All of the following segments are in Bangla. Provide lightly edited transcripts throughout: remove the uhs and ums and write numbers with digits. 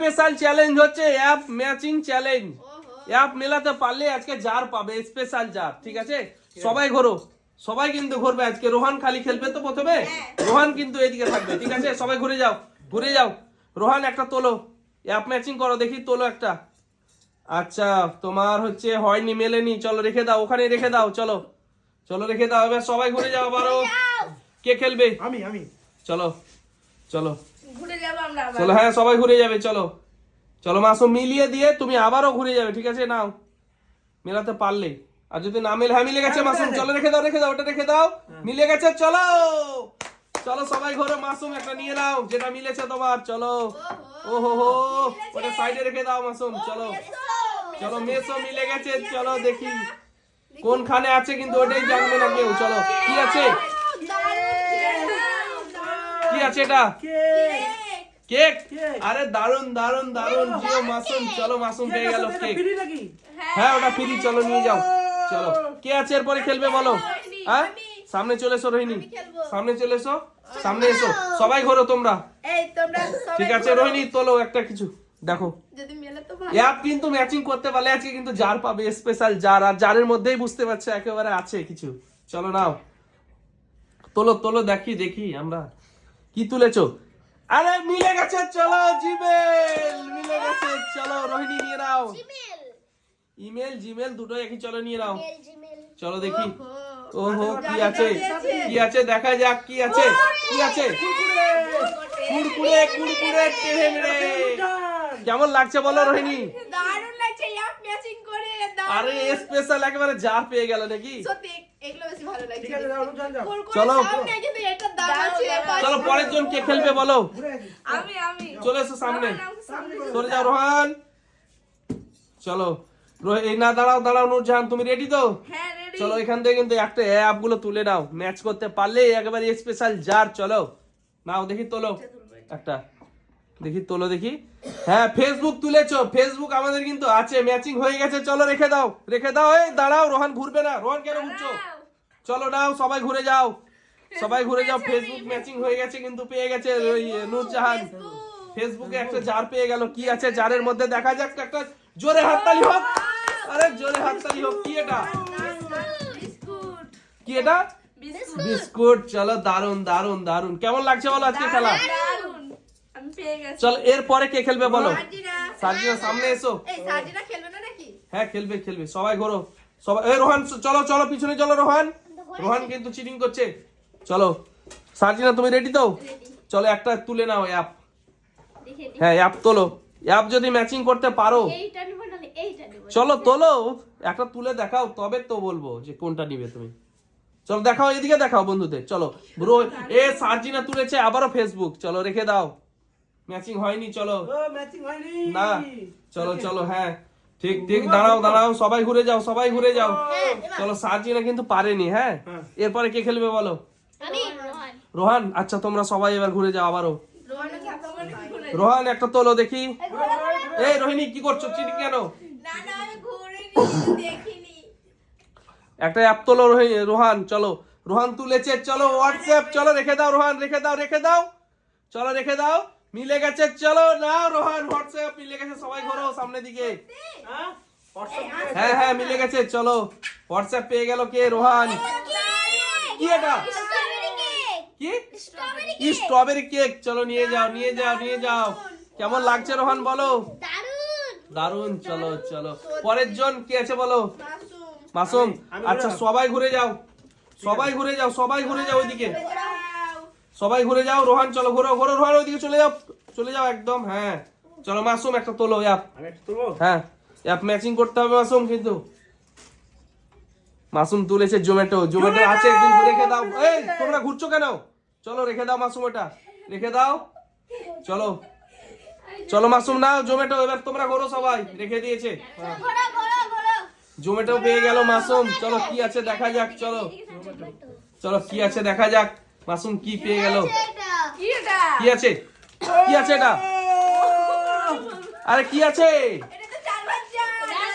স্পেশাল চ্যালেঞ্জ হচ্ছে অ্যাপ ম্যাচিং চ্যালেঞ্জ। অ্যাপ মেলাতে পারলে আজকে জার পাবে, স্পেশাল জার। ঠিক আছে, সবাই ঘোরো, সবাই কিন্তু ঘুরবে আজকে। রোহান খালি খেলবে তো প্রথমে, রোহান কিন্তু এদিকে থাকবে। ঠিক আছে, সবাই ঘুরে যাও, ঘুরে যাও। রোহান একটা তোলো, অ্যাপ ম্যাচিং করো দেখি, তোলো একটা। আচ্ছা, তোমার হচ্ছে হয়নি, মেলেনি, চলো রেখে দাও, ওখানে রেখে দাও, চলো চলো রেখে দাও। এবার সবাই ঘুরে যাও আবারও। কে খেলবে? আমি চলো চলো ঘুরে যাব আমরা আবার। চলো, হ্যাঁ সবাই ঘুরে যাবে। চলো চলো মাসুম, মিলিয়ে দিয়ে তুমি আবারও ঘুরে যাবে। ঠিক আছে, নাও মেলাতে পারলে। আর যদি না মেলে, হ্যাঁ মিলে গেছে মাসুম, চলো রেখে দাও, রেখে দাও, ওটা রেখে দাও। মিলে গেছে, চলো চলো সবাই ঘোরো। মাসুম একটা নিয়ে নাও, যেটা মিলেছে তোমার। চলো, ও হো হো, ওটা সাইডে রেখে দাও মাসুম। চলো চলো, মেসো মিলে গেছে। চলো দেখি কোনখানে আছে, কিন্তু ওটাই জানবে না কেউ। চলো, কি আছে, কি আছে এটা? কেক। আরে দারুন দারুন দারুন, জিও মাসুম। চলো মাসুম পেয়ে গেল কেক। হ্যাঁ ওটা ফ্রি, চলো নিয়ে যাও। চলো, কে আছে এরপরে খেলবে বলো? হ্যাঁ সামনে চলে এসো রোহিণী, সামনে চলে এসো, সামনে এসো। সবাই ঘোরো তোমরা। এই তোমরা সবাই ঠিক আছে রোহিণী, তোলো একটা কিছু। দেখো যদি মেলে তো ভালো। অ্যাপ কিন্তু ম্যাচিং করতে পারলে আজকে কিন্তু জার পাবে, স্পেশাল জার। আর জারের মধ্যেই বুঝতে পারছো একেবারে আছে কিছু। চলো নাও, তোলো তোলো, দেখি দেখি আমরা কি তুলেছো। আরে মিলে গেছে, চলো জিমেল মিলে গেছে। চলো রোহিণী নিয়ে নাও। ইমেল জিমেল দুটো একই, চলো নিয়ে নাও। চলো দেখি, ওহো কি আছে, কি আছে দেখা যাক, কি আছে, কি আছে। কুড়কুড়ে কুড়কুড়ে টেনে মেরে। কেমন লাগছে বলো রোহিণী? দারুণ লাগছে অ্যাপ ম্যাচিং করে। আরে স্পেশাল একেবারে জার পেয়ে গেল নাকি? সত্যি এগুলো বেশি ভালো লাগছে। ঠিক আছে, যাও। চলো। সামনে কিন্তু এটা দাম আছে। চলো পরের জন কে খেলবে বলো? আমি চলে এসো সামনে, সামনে সরে যাও রোহান। চলো এই না, দাঁড়াও দাঁড়াও, নূরজাহান তুমি রেডি তো? হ্যাঁ রেডি। চলো এখান থেকে কিন্তু একটা অ্যাপ গুলো তুলে নাও, ম্যাচ করতে পারলে একেবারে স্পেশাল জার। চলো নাও দেখি, তোলো একটা, দেখি তোলো দেখি। হ্যাঁ ফেসবুক তুলেছো, ফেসবুক আমাদের কিন্তু আছে, ম্যাচিং হয়ে গেছে। চলো রেখে দাও, রেখে দাও। এই দাঁড়াও, রোহান ঘুরবে না। রোহান কেন ঘুরছো? চলো নাও, সবাই ঘুরে যাও, সবাই ঘুরে যাও। ফেসবুক ম্যাচিং হয়ে গেছে, কিন্তু পেয়ে গেছে ওই নূরজাহান। ফেসবুকে একটা জার পেয়ে গেল। কি আছে জারের মধ্যে দেখা যাক একটা। জোরে হাততালি হোক, আরে জোরে হাততালি হোক। কি এটা, বিস্কুট। কি এটা? বিস্কুট। বিস্কুট। চলো দারুন দারুন দারুন। কেমন লাগছে বলো আজকে খেলা? দারুণ। আমি পেয়ে গেছি। চল এরপরে কে খেলবে বলো? সাজিনা। সাজিনা সামনে এসো। এই সাজিনা খেলবে না নাকি? হ্যাঁ খেলবে খেলবে, সবাই ঘোরো সবাই। এই রোহান চলো চলো, পিছনে চলো রোহান। রোহান কিন্তু চিটিং করছে। চলো সাজিনা তুমি রেডি তো? চলো একটা তুলে নাও অ্যাপ। হ্যাঁ অ্যাপ তোলো, অ্যাপ যদি ম্যাচিং করতে পারো। এইটা নিব না এইটা নিব। চলো তোলো, একটা তুলে দেখাও, তবে তো বলবো যে কোনটা নিবে তুমি। চলো দেখাও, এদিকে দেখাও বন্ধুদের। চলো ব্রো, এ সার্জিনা তুলেছে আবারও ফেসবুক। চলো রেখে দাও, ম্যাচিং হয়নি। চলো ম্যাচিং হয়নি না, চলো চলো, হ্যাঁ ঠিক ঠিক, দাঁড়াও দাঁড়াও, সবাই ঘুরে যাও, সবাই ঘুরে যাও। চলো সার্জিনা কিন্তু পারেনি। হ্যাঁ এরপরে কে খেলবে বলো? আমি রোহান। আচ্ছা তোমরা সবাই এবার ঘুরে যাও আবারও। রোহানকে ঘুরে। রোহান একটা তোলো দেখি। এই রোহিণী কি করছো, চিটিং কেন? না না আমি ঘুরিনি, দেখিনি। একটা অ্যাপ তোলো রোহান। চলো রোহান তুলেছে। চলো হোয়াটসঅ্যাপ, চলো রেখে দাও রোহান, রেখে দাও, রেখে দাও। চলো রেখে দাও, মিলে গেছে। চলো নাও রোহান, হোয়াটসঅ্যাপ মিলে গেছে। সবাই ঘোরো সামনের দিকে। হ্যাঁ হ্যাঁ মিলে গেছে। চলো হোয়াটসঅ্যাপ পেয়ে গেল কে? রোহান। কি এটা, কি? Strawberry cake. চলো নিয়ে যাও, নিয়ে যাও, নিয়ে যাও। কেমন লাগছে রোহান বলো? দারুন। চলো চলো, পরের জন কি আছে বলো? মাসুম। আচ্ছা সবাই ঘুরে যাও, সবাই ঘুরে যাও, সবাই ঘুরে যাও ওইদিকে, সবাই ঘুরে যাও। রোহান চলো ঘোরো ঘোরো, রোহান ওইদিকে চলে যাও, চলে যাও একদম। হ্যাঁ চলো মাসুম একটা তোলো অ্যাপ। হ্যাঁ অ্যাপ ম্যাচিং করতে হবে মাসুম, কিন্তু মাসুম তুলেছে জোম্যাটো। জোম্যাটো আছে কিন্তু রেখে দাও। এই তোমরা ঘুরছো কেন? চলো রেখে দাও মাসুম, ওটা রেখে দাও। চলো চলো মাসুম নাও জোম্যাটো। এবার তোমরা ঘোরো, সবাই রেখে দিয়েছে। জোম্যাটো পেয়ে গেল মাসুম। চলো কি আছে দেখা যাক। চলো চলো কি আছে দেখা যাক। মাসুম কি পেয়ে গেল? কি এটা? কি আছে, কি আছে এটা? আরে কি আছে? এটা তো চাল ভাজা।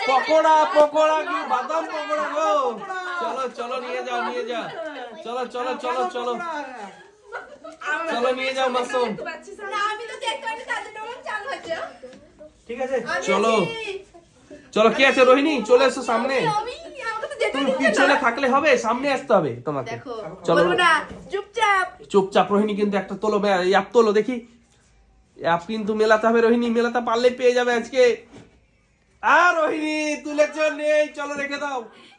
পকোড়া। পকোড়া কি বাদাম পকোড়া গো? চলো চলো নিয়ে যাও, নিয়ে যাও। চলো চলো চলো চলো চলো নিয়ে যাও মাসুম। না আমি তো দেখতে পাচ্ছি তাদের নাম চাল ভাজা। ঠিক আছে চলো চলো, কি আছে রোহিণী, চলে এসো সামনে। আমাকে তো যেতে তুমি পিছনে থাকলে হবে, সামনে আসতে হবে তোমাকে। দেখো চলো বলবো না, চুপচাপ। চুপচাপ রোহিণী, কিন্তু একটা তোলো, অ্যাপ তোলো দেখি। অ্যাপ কিন্তু মেলাতে হবে রোহিণী, মেলাতে পারলে পেয়ে যাবে আজকে। আর রোহিণী তুলেছ, নেই, চলো রেখে দাও।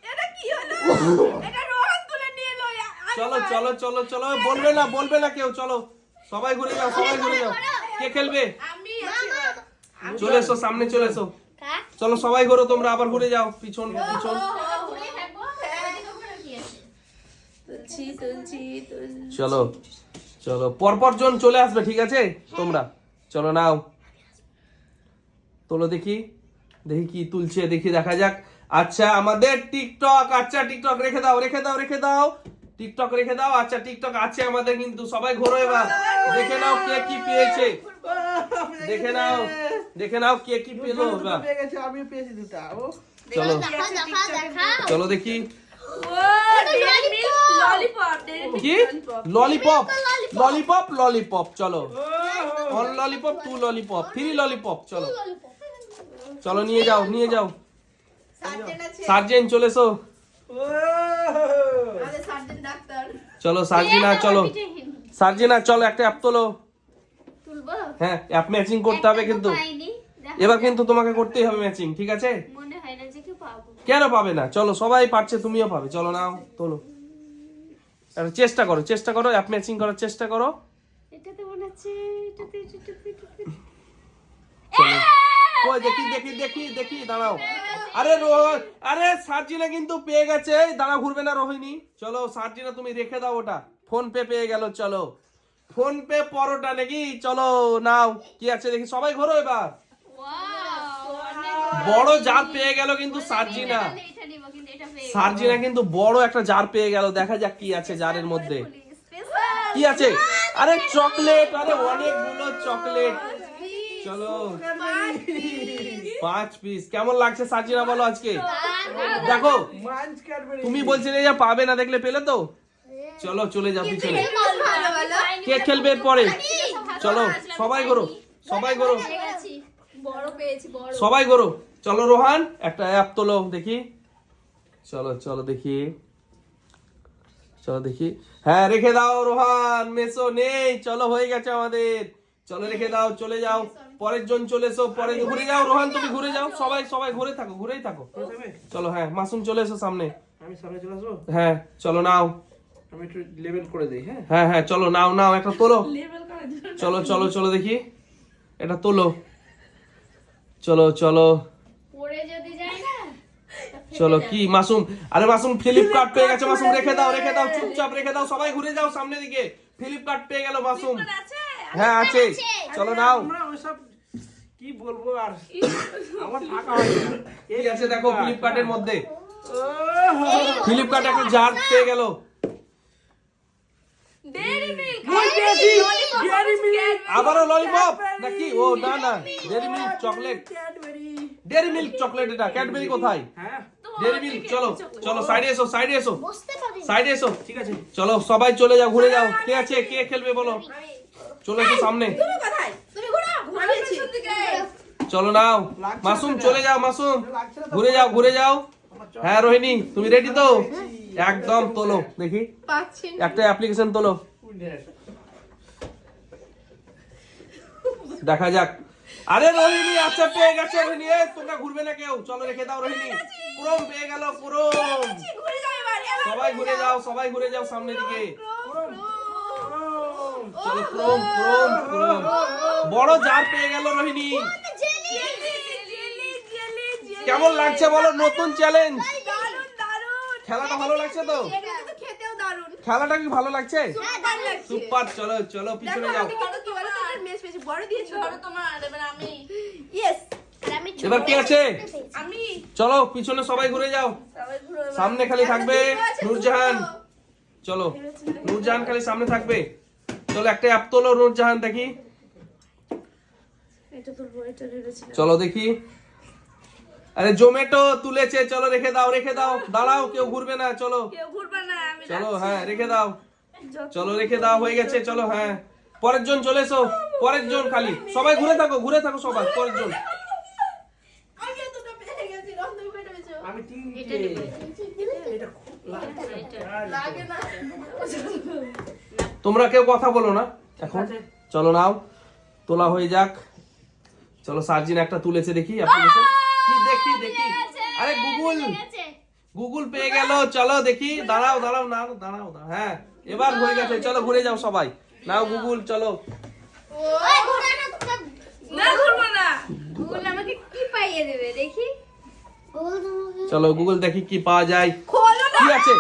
এটা কি হলো? এটা রোহন তুলে নিয়ে এলো। চলো চলো চলো চলো, বলবে না কেউ, চলো সবাই ঘুরে যাও, সবাই ঘুরে যাও। কে খেলবে? আমি আছি। চলে এসো সামনে, চলে এসো। চলো সবাই ঘোরো, তোমরা আবার ঘুরে যাও পিছন পিছন। তুলছি তুলছি তুলছি। চলো চলো, পরপর জন চলে আসবে, ঠিক আছে তোমরা। চলো নাও, তোলো দেখি, দেখি কি তুলছে, দেখি দেখা যাক। আচ্ছা আমাদের টিকটক, আচ্ছা টিকটক রেখে দাও, রেখে দাও, রেখে দাও, টিকটক রেখে দাও। আচ্ছা টিকটক আছে আমাদের, কিন্তু সবাই ঘোরো এবার। দেখে নাও কে কি পেয়েছে, দেখে নাও, দেখে নাও কে কি পেলো এবার। পেয়ে গেছে, আমিও পেয়েছি দুটো। ও চলো চলো দেখি, ও Dairy Milk lollipop, Dairy Milk কি ললিপপ, ললিপপ, ললিপপ, চলো one lollipop, two lollipop, three lollipop, চলো চলো নিয়ে যাও, নিয়ে যাও। সার্জেন আছে। সার্জেন চলে এসো, আমাদের সার্জেন ডাক্তার। চলো সার্জিনা, চলো সার্জিনা, চলো একটা অ্যাপ তোলো। তুলবো? হ্যাঁ অ্যাপ ম্যাচিং করতে হবে একটা তো কিন্তু, পাইনি। দেখা এবার যাক। কিন্তু তোমাকে করতেই হবে ম্যাচিং, ঠিক আছে? মনে হয় না যে কেউ পাবো। কেন পাবে না, চলো সবাই পারছে, তুমিও পাবে। চলো নাও তোলো, একটা চেষ্টা করো, চেষ্টা করো, অ্যাপ ম্যাচিং করার চেষ্টা করো। এটাতে মনে হচ্ছে, এটাতে। চলো ওই দেখি দেখি দেখি দেখি, দাঁড়াও। আরে আরে সার্জিনা কিন্তু পেয়ে গেছে, দাঁড়া, ঘুরবে না রোহিণী। চলো সার্জিনা তুমি রেখে দাও ওটা, ফোন পে পেয়ে গেল। চলো ফোন পে পরোটা নাকি, চলো নাও কি আছে দেখি, সবাই ঘোরো এবার। বড় জার পেয়ে গেল কিন্তু সার্জিনা, এটা নিব, কিন্তু এটা পেয়ে সার্জিনা কিন্তু বড় একটা জার পেয়ে গেল। দেখা যাক কি আছে জারের মধ্যে, স্পেশাল। কি আছে। আরে চকলেট, আরে অনেকগুলো চকলেট। চলো 5 পিস। কেমন লাগছে সার্জিনা বলো আজকে? দেখো মাঞ্চ ক্যাডবেরি। তুমি বলছিলে যে পাবে না, দেখলে পেলে তো। চলো চলে যাও পিছনে, ভালো ভালো। কে খেলবে এরপরে? চলো সবাই করো, সবাই করো, পেয়ে গেছি। বড় পেয়েছি, বড়। সবাই করো। চলো রোহান একটা অ্যাপ তোলো দেখি। চলো চলো দেখি, চলো দেখি। হ্যাঁ রেখে দাও রোহান, মেসো নেই। চলো হয়ে গেছে আমাদের, চলো রেখে দাও, চলে যাও। পরের জন চলে এসো, পরে ঘুরে যাও রোহান, তুমি ঘুরে যাও, সবাই সবাই ঘুরে থাকো, ঘুরেই থাকো। চলো হ্যাঁ মাসুম চলে এসো সামনে। আমি সামনে চলে আসবো, হ্যাঁ চলো নাও, আমি একটু লেভেল করে দিই। হ্যাঁ হ্যাঁ হ্যাঁ চলো নাও নাও, একটা তোলো। লেভেল করার জন্য। চলো চলো চলো দেখি, এটা তোলো। চলো চলো পড়ে যদি যায় না, চলো, কি মাসুম? আরে মাসুম ফ্লিপকার্ট পেয়ে গেছে। মাসুম রেখে দাও, রেখে দাও, চুপচাপ রেখে দাও, সবাই ঘুরে যাও সামনের দিকে। ফ্লিপকার্ট পেয়ে গেল মাসুম। আছে? হ্যাঁ আছে, চলো নাও। আমরা ওইসব কি বলবো আর, আমার টাকা হয় না। এই আছে দেখো ফ্লিপকার্টের মধ্যে, ওহ, ফ্লিপকার্ট একটা জার পেয়ে গেল। Dairy milk. ডেয়ারি মিল্ক, আবারও ললিপপ নাকি? ও না না, dairy milk chocolate, Cadbury. Dairy milk chocolate. এটা ক্যাডবেরি কোথায়? হ্যাঁ ডেয়ারি মিল্ক। চলো চলো সাইডে এসো, সাইডে এসো, বুঝতে পারি। সাইডে এসো। ঠিক আছে। চলো সবাই চলে যাও, ঘুরে যাও। কে আছে, কে খেলবে বলো? চলে এসো সামনে, তুমি কোথায়? তুমি ঘোরো। আমি পেছন দিকে। চলো নাও। মাসুম চলে যাও, মাসুম ঘুরে যাও, ঘুরে যাও। হ্যাঁ রোহিণী তুমি রেডি তো? একদম তোলো দেখি, পাচ্ছি না। একটা অ্যাপ্লিকেশন তোলো, দেখা যাক। আরে রোহিণী আচ্ছা পেয়ে গেছে রোহিণী, তোমরা ঘুরবে না কেউ, চলো রেখে দাও রোহিণী। পুরম পেয়ে গেল, পুরম। ঘুরে যাও এবার। এবার সবাই ঘুরে যাও, সবাই ঘুরে যাও সামনের দিকে। পুরো। চলো পুরম পুরম পুরম, বড় জার পেয়ে গেল রোহিণী। Jelly jelly jelly. কেমন লাগছে বলো, নতুন চ্যালেঞ্জ। দারুণ দারুণ। খেলাটা ভালো লাগছে তো? এটা তো খেতেও দারুণ। খেলাটা কি ভালো লাগছে? হ্যাঁ দারুণ লাগছে। সুপার। চলো চলো পিছনে যাও। দেখো আমাকে কি বলো তো, মেশ পেয়েছি, বড় দিয়েছো। ধরো তোমার, এবার আমি। ইয়েস। আর আমি এবার কে আছে? আমি। চলো পিছনে সবাই ঘুরে যাও, সবাই ঘুরো এবার। সামনে খালি থাকবে একটা জিতু আছে, নূরজাহান। চলো নূরজাহান খালি সামনে থাকবে। চলো একটা অ্যাপ তোলো নূরজাহান দেখি। এটা তো বইটা রেখেছি। চলো দেখি। আরে জোম্যাটো তুলেছে, চলো রেখে দাও, রেখে দাও, দাঁড়াও কেউ ঘুরবে না। চলো কেউ ঘুরবে না, আমি চলো, হ্যাঁ রেখে দাও, চলো রেখে দাও, হয়ে গেছে। চলো হ্যাঁ পরের জন চলে এসো, পরের জন খালি সবাই ঘুরে থাকো, ঘুরে থাকো সবাই, পরের জন। আমি এটা তিনটে নেবো। এটা খুব লাগে। লাগে না তোমরা কেউ কথা বলো না এখন। চলো নাও, তোলা হয়ে যাক। চলো সার্জিন একটা তুলেছে, দেখি অ্যাপ্লিকেশন কি, দেখি দেখি। আরে গুগল, ঠিক আছে। গুগল পেয়ে গেল। চলো দেখি, দাঁড়াও দাঁড়াও না, দাঁড়াও দাঁড়াও। হ্যাঁ এবার হয়ে গেছে, চলো ঘুরে যাও সবাই। নাও গুগল, চলো। ওই ঘোরা না তোমরা। না ঘুরবো না গুগল আমাকে কি পাইয়ে দেবে দেখি। গুগল তোমাকে চলো গুগল দেখি কি পাওয়া যায়। খোলো না কি আছে?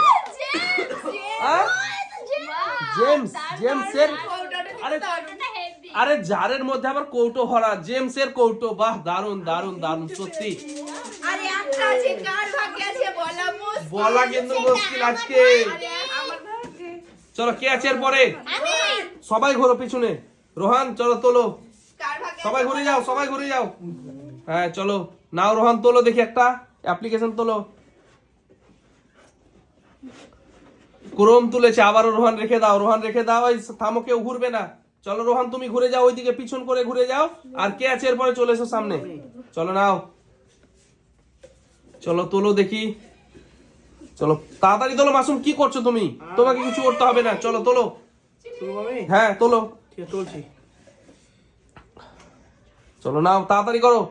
বাহ, জেমস, জেমসের, কৌটোটা আরে এটা হেভি। আরে জারের মধ্যে আবার কৌটো ভরা, জেমসের কৌটো। বাহ, দারুন দারুন দারুন সত্যি। আরে একটা আছে কার ভাগ্যে আছে বলা মুশকিল বলা কিন্তু মুশকিল আজকে। আরে আমার ভাগ্যে চলো কে আছে এরপরে? আমি সবাই ঘোরো পিছনে। রোহান চলো তোলো, কার ভাগ্যে সবাই ঘুরে যাও, সবাই ঘুরে যাও। হ্যাঁ চলো নাও রোহান তোলো দেখি একটা অ্যাপ্লিকেশন তোলো। ক্রোম তুলেছে, আবারও রোহান রেখে দাও, রোহান রেখে দাও। এই থামো, কেউ ঘুরবে না। চলো রোহান তুমি ঘুরে যাও, ওইদিকে পিছন করে ঘুরে যাও। আর কে আছে এরপরে? চলে এসো সামনে। চলো নাও, চলো তোলো দেখি। চলো তাড়াতাড়ি তোলো। মাসুম কি করছো তুমি? তোমাকে কিছু করতে হবে না, চলো তোলো। তুলবো আমি? হ্যাঁ তোলো। ঠিক আছে, তুলছি। চলো নাও তাড়াতাড়ি করো।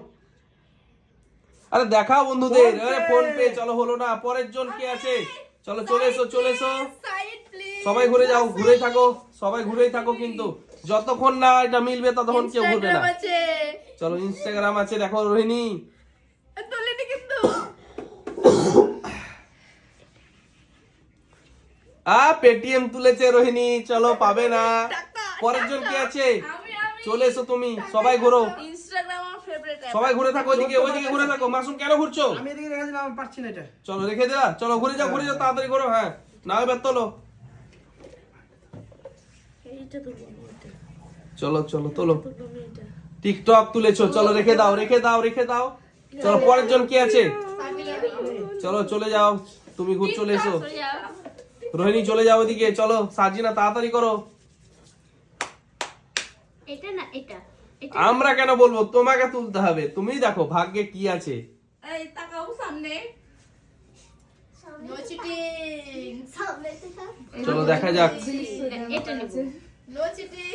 আরে দেখাও বন্ধুদের। আরে ফোন পে। চলো হলো না, পরের জন কে আছে? চলো চলে এসো, চলে এসো। সাইড প্লিজ সবাই ঘুরে যাও, ঘুরেই থাকো, সবাই ঘুরেই থাকো। কিন্তু যতক্ষণ না এটা মিলবে ততক্ষণ কেউ ঘুরবে না। আছে চলো ইনস্টাগ্রাম আছে, দেখো রোহিণী। তুলিনি কিন্তু পেটিএম তুলেছে রোহিণী, চলো পাবে না। পরের জন কে আছে? আমি চলে এসো তুমি, সবাই ঘুরো, ইনস্টাগ্রাম আমার ফেভারিট অ্যাপ সবাই ঘুরে থাকো। ওইদিকে ওইদিকে ঘুরে থাকো। মাসুম কেন ঘুরছো? আমি এদিকে রেখেছিলাম, আমি পারছি না এটা। চলো রেখে দিলা। চলো ঘুরে যাও, ঘুরে যাও, তাড়াতাড়ি করো। হ্যাঁ না এবার তোলো। চলো চলো তোলো। টিকটক তুলেছো, চলো রেখে দাও, রেখে দাও, রেখে দাও। চলো পরের জন কে আছে? চলো চলে যাও, তুমি ঘুর চলে এসো। চলে যাও। রোহিণী চলে যাও ওদিকে। চলো সার্জিনা তাড়াতাড়ি করো। এটা না এটা। এটা আমরা কেন বলবো, তোমাকে তুলতে হবে। তুমি দেখো ভাগ্যে কি আছে। এই তাকাও সামনে নো চিটিং সামনে থেকে। চলো দেখা যাক। এটা নেব। নো চিটিং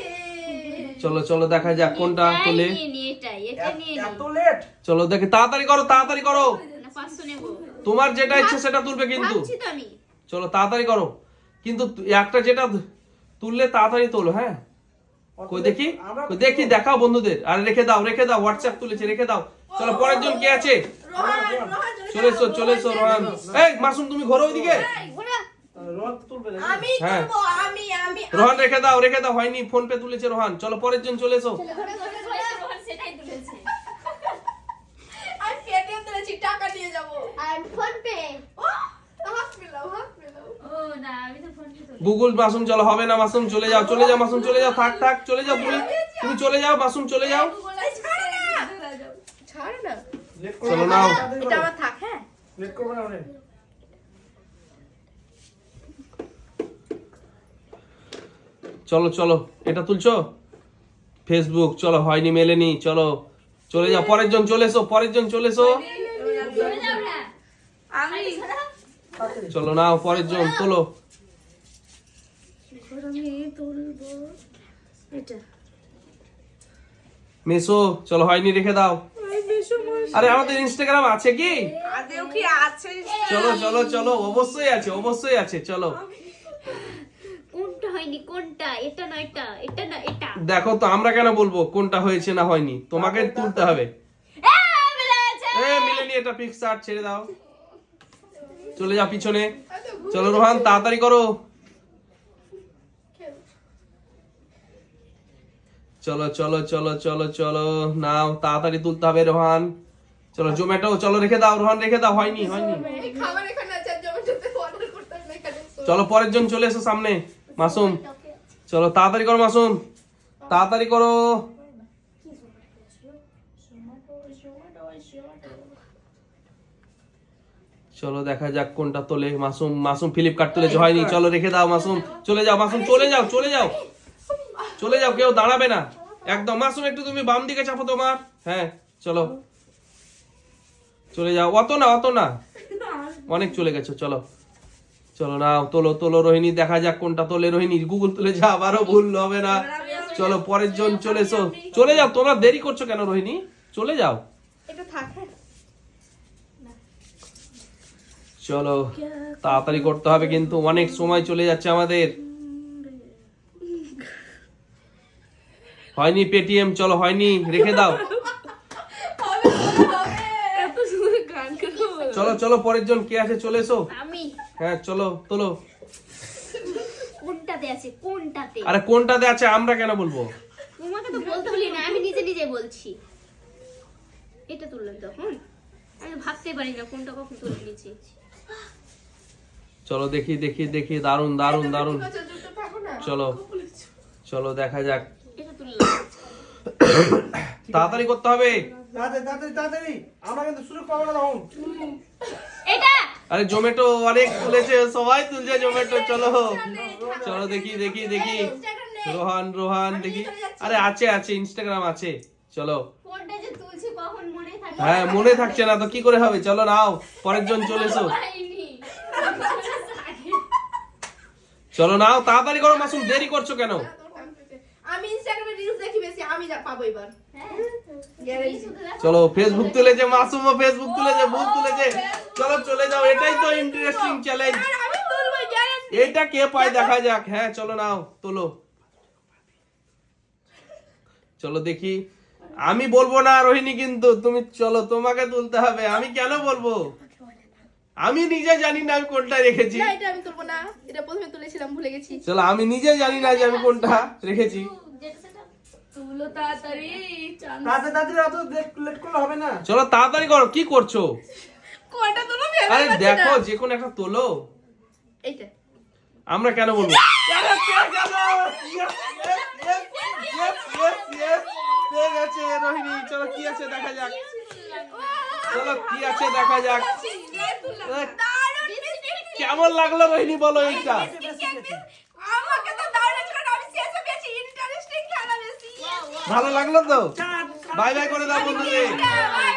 চলো চলো দেখা যাক কোনটা তোলে। নিয়ে নি এটাই, এটা নিয়ে নি। এত লেট? চলো দেখে, তাড়াতাড়ি করো, তাড়াতাড়ি করো। না 500 নেব। তোমার যেটা ইচ্ছে সেটা তুলবে কিন্তু। ভাবছি তো আমি। চলো তাড়াতাড়ি করো। কিন্তু একটা যেটা তুললে তাড়াতাড়ি তোলো। হ্যাঁ কই দেখি, কই দেখি, দেখাও বন্ধুদের। আর রেখে দাও, রেখে দাও। হোয়াটসঅ্যাপ তুলেছে, রেখে দাও। চলো পরের জন কে আছে? রোহান চলে এসো, চলে এসো রোহান। এই মাসুম তুমি ঘোরো ওইদিকে। ঘোরা। রোহান তো তুলবে না? আমি হ্যাঁ। তুলবো আমি রোহান রেখে দাও, রেখে দাও। হয়নি, ফোন পে তুলেছে রোহান। চলো পরের জন চলে এসো। ঘোরা ঘোরা ঘোরা। রোহন সেটাই তুলেছে। আর পেটিএম তুলেছি টাকা নিয়ে যাব আর ফোন পে। ও হাত মিলাও ও না, আমি তো ফোন পে তুলি। গুগল। মাসুম চলো, হবে না মাসুম, চলে যাও, চলে যাও মাসুম, চলে যাও। থাক থাক, চলে যাও তুমি, তুমি চলে যাও মাসুম, চলে যাও। ছাড় না লেট চলো নাও। এটা আমার থাক হ্যাঁ লেট করবে না ওরে। চলো চলো, এটা তুলছো ফেসবুক। চলো হয়নি, মেলেনি। চলো চলে যাও, পরের জন চলে এসো, পরের জন চলে এসো। চলে যাও না। আমি তাড়াতাড়ি। চলো নাও, পরের জন তোলো। মেসো, চলো হয়নি, রেখে দাও। আরে আমাদের ইনস্টাগ্রাম আছে কি? আদেও কি আছে চলো চলো চলো, অবশ্যই আছে, অবশ্যই আছে। চলো কোনটা হয়নি কোনটা? এটা না এটা, এটা না এটা। দেখো তো, আমরা কেন বলবো কোনটা হয়েছে না হয়নি? তোমাকে তুলতে হবে। মিলেনি, এটা পিকচার ছেড়ে দাও। চলে যাও পিছনে। চলো রোহান তাড়াতাড়ি করো। চলো চলো চলো চলো চলো, নাও তাড়াতাড়ি তুলতে হবে রোহান। চলো জোম্যাটো, চলো রেখে দাও রোহান, রেখে দাও। হয়নি, হয়নি। খাবার এখানে আছে জমেটোতে অর্ডার করতে হবে এখানে চলো পরের জন চলে এসো সামনে। মাসুম চলো তাড়াতাড়ি করো, মাসুম তাড়াতাড়ি করো। চলো দেখা যাক কোনটা তোলে। মাসুম, মাসুম ফ্লিপকার্ট তুলেছে, হয়নি। চলো রেখে দাও মাসুম, চলে যাও মাসুম, চলে যাও, চলে যাও, চলে যাও। কেউ দাঁড়াবে না একদম। মাসুম একটু তুমি বাম দিকে চাপো তোমার। হ্যাঁ চলো চলে যাও। অত না, অত না। অনেক চলে গেছো, চলো চলো নাও, তোলো তোলো রোহিণী, দেখা যাক কোনটা তোলে রোহিণী। গুগল তুলে যা, আবারও ভুল হবে না। চলো পরের জন চলে এসো, চলে যাও, তোমরা দেরি করছো কেন রোহিণী, চলে যাও। এটা থাক। চলো তাড়াতাড়ি করতে হবে কিন্তু, অনেক সময় চলে যাচ্ছে আমাদের। হয়নি পেটিএম, চলো হয়নি, রেখে দাও। এত সুন্দর গান কেন বলো? চলো চলো পরের জন কে আছে, চলে এসো। আমি হ্যাঁ চলো তোলো। কোনটাতে আছে, কোনটাতে? আরে কোনটাতে আছে আমরা কেন বলবো? তোমাকে তো বলতে বলি না, আমি নিজে নিজে বলছি। এটা তুললাম তখন, আমি ভাবতে পারি না কোনটা কখন তুলে নিয়েছি। চলো দেখি দেখি দেখি, দারুন দারুন দারুন। ঠিক আছে, চুপ থাকো না। চলো চলো দেখা যাক, এটা তুললাম। তাড়াতাড়ি করতে হবে। তাড়াতাড়ি তাড়াতাড়ি তাড়াতাড়ি, আমরা কিন্তু সুযোগ পাবো না তখন। এটা আরে জোম্যাটো অনেক তুলেছে, সবাই তুলছে জোম্যাটো। চলো চলো দেখি দেখি দেখি, রোহান রোহান দেখি। আরে আছে আছে, ইনস্টাগ্রাম আছে। চলো, কোনটা যে তুলছি কখন মনে থাকে। হ্যাঁ মনে থাকছে না তো কি করে হবে। চলো নাও, পরের জন চলে এসো। হয়নি। চলো নাও, তাড়াতাড়ি করো মাসুম, দেরি করছো কেন? আমি ইনস্টাগ্রামে রিলস দেখি বেশি, আমি যা পাবো এবার। চলো ফেসবুক তুলেছে, মাসুমও ফেসবুক তুলেছে, ভুল তুলেছে। চলো চলে যাও, এটাই তো ইন্টারেস্টিং চ্যালেঞ্জ। আমি তুলবো, গ্যারান্টি। এটা কে পায় দেখা যাক। হ্যাঁ চলো নাও তোলো। চলো দেখি, আমি বলবো না রোহিণী, কিন্তু তুমি চলো, তোমাকে তুলতে হবে। আমি কেন বলবো? আমি নিজে জানি না আমি কোনটা রেখেছি। না, এটা আমি তুলবো না, এটা প্রথমে তুলেছিলাম, ভুলে গেছি। চলো, আমি নিজে জানি না যে আমি কোনটা রেখেছি। যেটা সেটা তুলো তাড়াতাড়ি, তাড়াতাড়ি তাড়াতাড়ি, অত লেট করলে হবে না। চলো তাড়াতাড়ি করো, কি করছো? কোনটা তুলো? আরে দেখো, যে কোনো একটা তোলো। এইটা। আমরা কেন বলবো? আরে পেয়ে গেল! Yes, yes, yes, পেয়ে গেছে রোহিণী। চলো কি আছে দেখা যাক, চলো কি আছে দেখা যাক। কেমন লাগলো রোহিণী বলো এইটা? আমাকে তো দারুণ লাগছে, কারণ আমি শেষে বেশি ইন্টারেস্টিং খেলা বেশি। ভালো লাগলো তো? বাই বাই করে দাও বন্ধুদের। বাই।